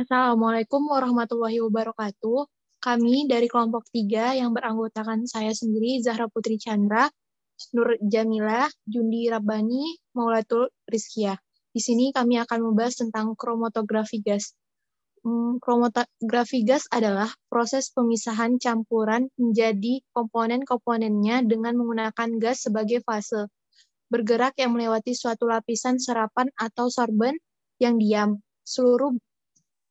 Assalamualaikum warahmatullahi wabarakatuh. Kami dari kelompok 3 yang beranggotakan saya sendiri, Zahra Putri Chandra, Nur Jamilah, Jundi Rabbani, Maulatul Rizkiyah. Di sini kami akan membahas tentang kromatografi gas. Kromatografi gas adalah proses pemisahan campuran menjadi komponen-komponennya dengan menggunakan gas sebagai fase bergerak yang melewati suatu lapisan serapan atau sorben yang diam. Seluruh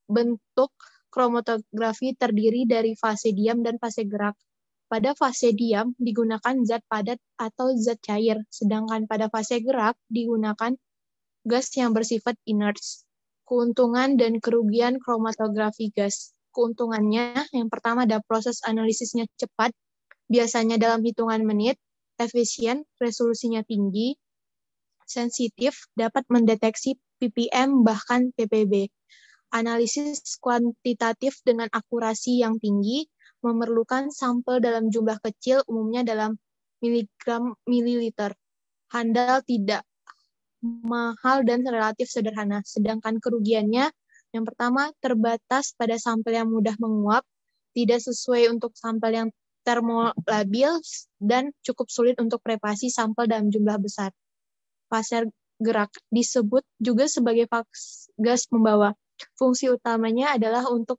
bentuk kromatografi terdiri dari fase diam dan fase gerak. Pada fase diam digunakan zat padat atau zat cair, sedangkan pada fase gerak digunakan gas yang bersifat inert. Keuntungan dan kerugian kromatografi gas. Keuntungannya, yang pertama ada proses analisisnya cepat, biasanya dalam hitungan menit, efisien, resolusinya tinggi, sensitif, dapat mendeteksi ppm bahkan ppb. Analisis kuantitatif dengan akurasi yang tinggi, memerlukan sampel dalam jumlah kecil, umumnya dalam miligram mililiter. Handal, tidak mahal dan relatif sederhana. Sedangkan kerugiannya, yang pertama, terbatas pada sampel yang mudah menguap, tidak sesuai untuk sampel yang termolabil, dan cukup sulit untuk preparasi sampel dalam jumlah besar. Fase gerak disebut juga sebagai gas membawa. Fungsi utamanya adalah untuk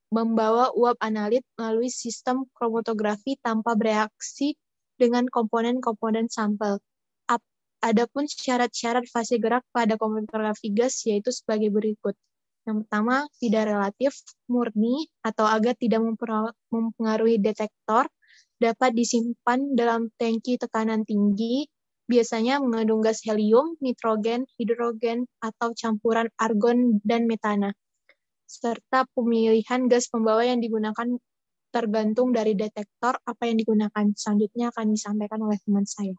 membawa uap analit melalui sistem kromatografi tanpa bereaksi dengan komponen-komponen sampel. Adapun syarat-syarat fase gerak pada kromatografi gas yaitu sebagai berikut. Yang pertama, tidak relatif, murni, atau agar tidak mempengaruhi detektor, dapat disimpan dalam tangki tekanan tinggi, biasanya mengandung gas helium, nitrogen, hidrogen, atau campuran argon dan metana. Serta pemilihan gas pembawa yang digunakan tergantung dari detektor apa yang digunakan. Selanjutnya akan disampaikan oleh teman saya.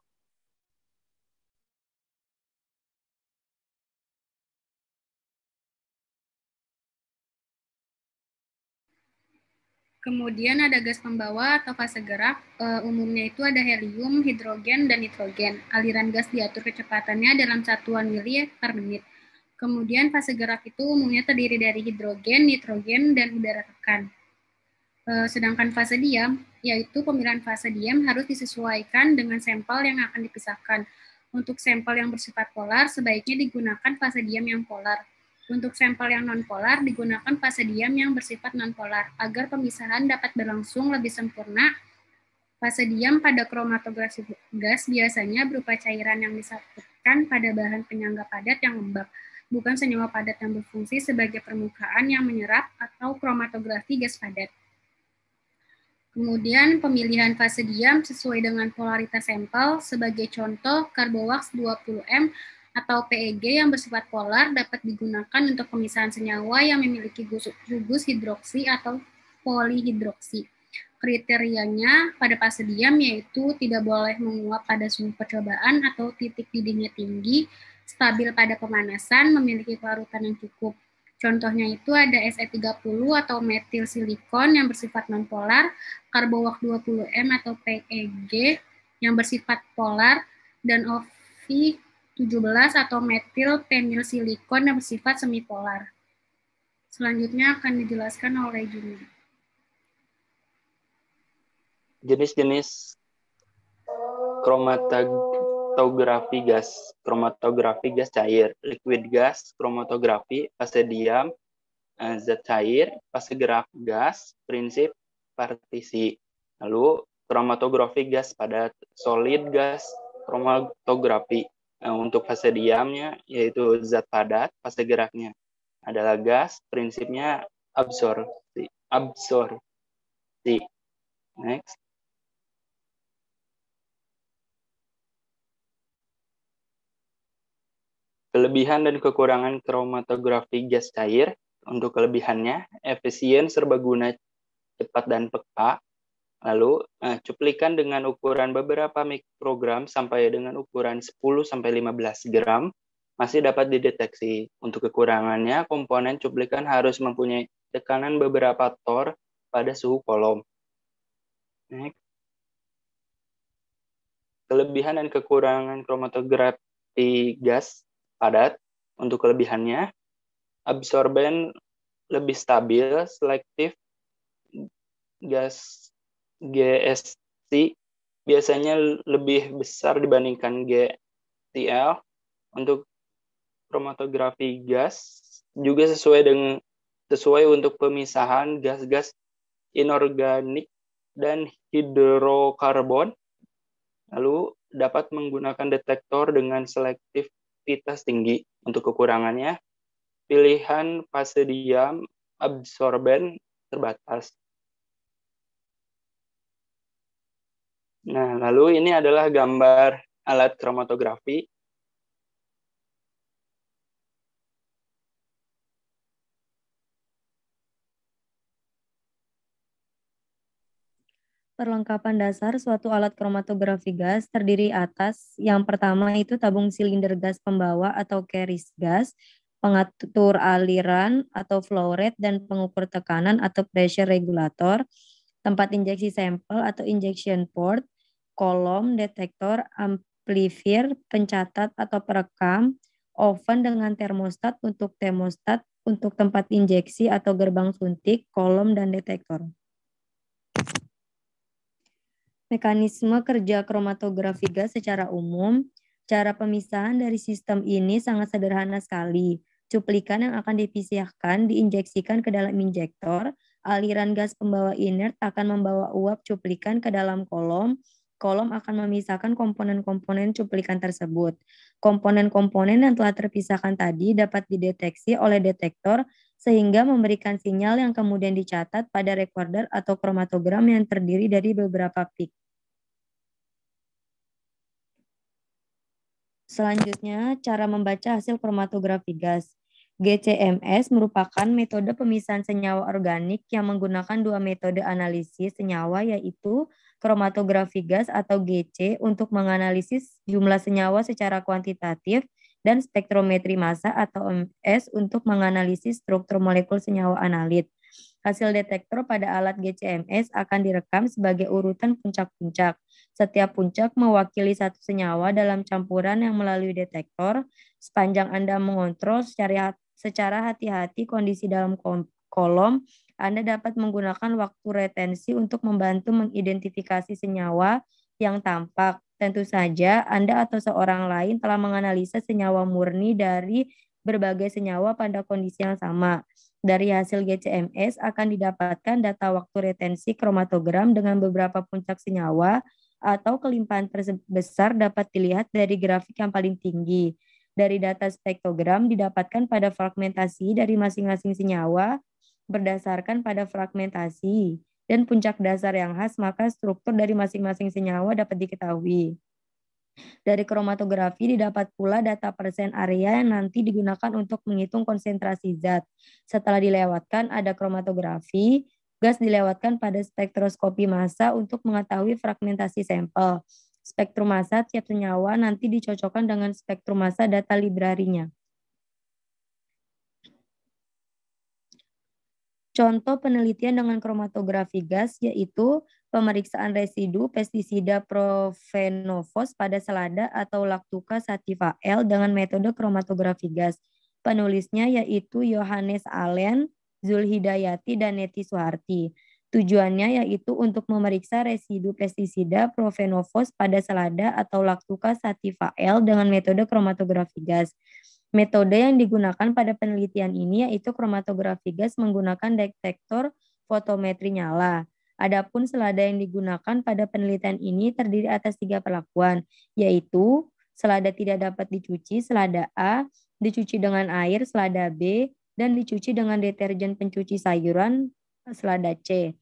Kemudian ada gas pembawa atau fase gerak, umumnya itu ada helium, hidrogen, dan nitrogen. Aliran gas diatur kecepatannya dalam satuan mili per menit. Kemudian fase gerak itu umumnya terdiri dari hidrogen, nitrogen, dan udara tekan. Sedangkan fase diam, yaitu pemilihan fase diam harus disesuaikan dengan sampel yang akan dipisahkan. Untuk sampel yang bersifat polar, sebaiknya digunakan fase diam yang polar. Untuk sampel yang non-polar, digunakan fase diam yang bersifat non-polar. Agar pemisahan dapat berlangsung lebih sempurna, fase diam pada kromatografi gas biasanya berupa cairan yang disatukan pada bahan penyangga padat yang lembab, bukan senyawa padat yang berfungsi sebagai permukaan yang menyerap atau kromatografi gas padat. Kemudian pemilihan fase diam sesuai dengan polaritas sampel, sebagai contoh Carbowax 20M atau PEG yang bersifat polar dapat digunakan untuk pemisahan senyawa yang memiliki gugus hidroksi atau polihidroksi. Kriterianya pada fase diam yaitu tidak boleh menguap pada suhu percobaan atau titik didihnya tinggi, stabil pada pemanasan, memiliki kelarutan yang cukup. Contohnya itu ada Se30 atau metil silikon yang bersifat nonpolar, Carbowax 20M atau PEG yang bersifat polar, dan OV17 atau metil penil silikon yang bersifat semipolar. Selanjutnya akan dijelaskan oleh Juni. Jenis-jenis kromatografi gas cair, liquid gas, kromatografi, fase diam, zat cair, fase gerak gas, prinsip partisi. Lalu kromatografi gas padat, solid gas, kromatografi. Untuk fase diamnya yaitu zat padat, fase geraknya adalah gas, prinsipnya absorpsi. Next. Kelebihan dan kekurangan kromatografi gas cair. Untuk kelebihannya, efisien, serbaguna, cepat, dan peka. Lalu, cuplikan dengan ukuran beberapa mikrogram sampai dengan ukuran 10-15 gram masih dapat dideteksi. Untuk kekurangannya, komponen cuplikan harus mempunyai tekanan beberapa torr pada suhu kolom. Next. Kelebihan dan kekurangan kromatografi gas padat. Untuk kelebihannya, absorben lebih stabil, selektif gas GSC biasanya lebih besar dibandingkan GTL. Untuk kromatografi gas juga sesuai untuk pemisahan gas-gas inorganik dan hidrokarbon. Lalu dapat menggunakan detektor dengan selektivitas tinggi. Untuk kekurangannya, pilihan fase diam absorben terbatas. Nah, lalu ini adalah gambar alat kromatografi. Perlengkapan dasar suatu alat kromatografi gas terdiri atas yang pertama itu tabung silinder gas pembawa atau carriage gas, pengatur aliran atau flow rate dan pengukur tekanan atau pressure regulator, tempat injeksi sampel atau injection port, kolom, detektor, amplifier, pencatat atau perekam, oven dengan termostat untuk tempat injeksi atau gerbang suntik, kolom, dan detektor. Mekanisme kerja kromatografi gas secara umum, cara pemisahan dari sistem ini sangat sederhana sekali. Cuplikan yang akan dipisahkan diinjeksikan ke dalam injektor, aliran gas pembawa inert akan membawa uap cuplikan ke dalam kolom, kolom akan memisahkan komponen-komponen cuplikan tersebut. Komponen-komponen yang telah terpisahkan tadi dapat dideteksi oleh detektor sehingga memberikan sinyal yang kemudian dicatat pada recorder atau kromatogram yang terdiri dari beberapa peak. Selanjutnya, cara membaca hasil kromatografi gas. GCMS merupakan metode pemisahan senyawa organik yang menggunakan dua metode analisis senyawa, yaitu kromatografi gas atau GC untuk menganalisis jumlah senyawa secara kuantitatif dan spektrometri massa atau MS untuk menganalisis struktur molekul senyawa analit. Hasil detektor pada alat GCMS akan direkam sebagai urutan puncak-puncak. Setiap puncak mewakili satu senyawa dalam campuran yang melalui detektor. Sepanjang Anda mengontrol secara hati-hati kondisi dalam kolom, Anda dapat menggunakan waktu retensi untuk membantu mengidentifikasi senyawa yang tampak. Tentu saja Anda atau seorang lain telah menganalisa senyawa murni dari berbagai senyawa pada kondisi yang sama. Dari hasil GCMS akan didapatkan data waktu retensi kromatogram dengan beberapa puncak senyawa atau kelimpahan terbesar dapat dilihat dari grafik yang paling tinggi. Dari data spektrogram didapatkan pada fragmentasi dari masing-masing senyawa berdasarkan pada fragmentasi dan puncak dasar yang khas, maka struktur dari masing-masing senyawa dapat diketahui. Dari kromatografi didapat pula data persen area yang nanti digunakan untuk menghitung konsentrasi zat. Setelah dilewatkan ada kromatografi, gas dilewatkan pada spektroskopi massa untuk mengetahui fragmentasi sampel. Spektrum massa tiap senyawa nanti dicocokkan dengan spektrum massa data librarinya. Contoh penelitian dengan kromatografi gas yaitu pemeriksaan residu pestisida profenofos pada selada atau Lactuca sativa L dengan metode kromatografi gas. Penulisnya yaitu Yohanes Allen, Zulhidayati, dan Neti Suharti. Tujuannya yaitu untuk memeriksa residu pestisida profenofos pada selada atau Lactuca sativa L dengan metode kromatografi gas. Metode yang digunakan pada penelitian ini yaitu kromatografi gas menggunakan detektor fotometri nyala. Adapun selada yang digunakan pada penelitian ini terdiri atas 3 perlakuan, yaitu selada tidak dapat dicuci, selada A, dicuci dengan air, selada B, dan dicuci dengan deterjen pencuci sayuran, selada C.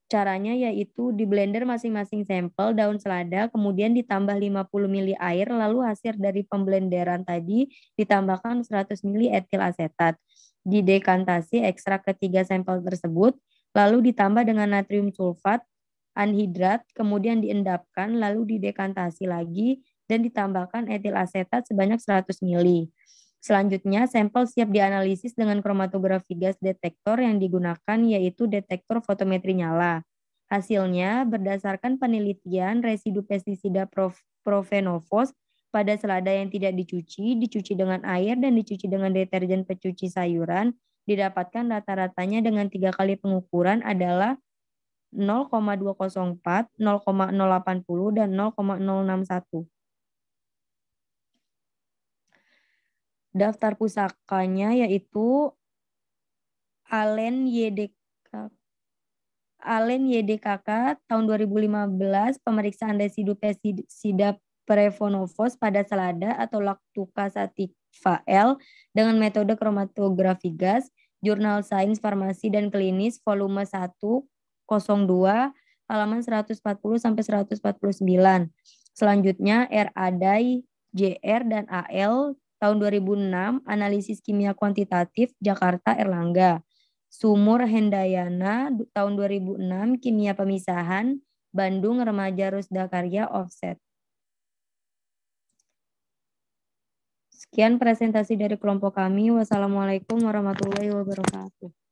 Caranya yaitu di blender masing-masing sampel daun selada, kemudian ditambah 50 ml air, lalu hasil dari pemblenderan tadi ditambahkan 100 ml etil asetat. Didekantasi ekstrak ketiga sampel tersebut, lalu ditambah dengan natrium sulfat, anhidrat, kemudian diendapkan, lalu didekantasi lagi, dan ditambahkan etil asetat sebanyak 100 ml. Selanjutnya, sampel siap dianalisis dengan kromatografi gas detektor yang digunakan yaitu detektor fotometri nyala. Hasilnya, berdasarkan penelitian residu pestisida profenofos pada selada yang tidak dicuci dengan air dan dicuci dengan deterjen pencuci sayuran, didapatkan rata-ratanya dengan 3 kali pengukuran adalah 0,204, 0,080, dan 0,061. Daftar pusakanya yaitu Allen YDKK tahun 2015, pemeriksaan residu pestisida Prevonovos pada selada atau Lactuca sativa L dengan metode kromatografi gas, Jurnal Sains Farmasi dan Klinis volume 102 halaman 140 sampai 149. Selanjutnya RADAI, JR dan AL tahun 2006, analisis kimia kuantitatif Jakarta Erlangga. Sumur Hendayana tahun 2006, kimia pemisahan Bandung Remaja Rusda Karya Offset. Sekian presentasi dari kelompok kami. Wassalamualaikum warahmatullahi wabarakatuh.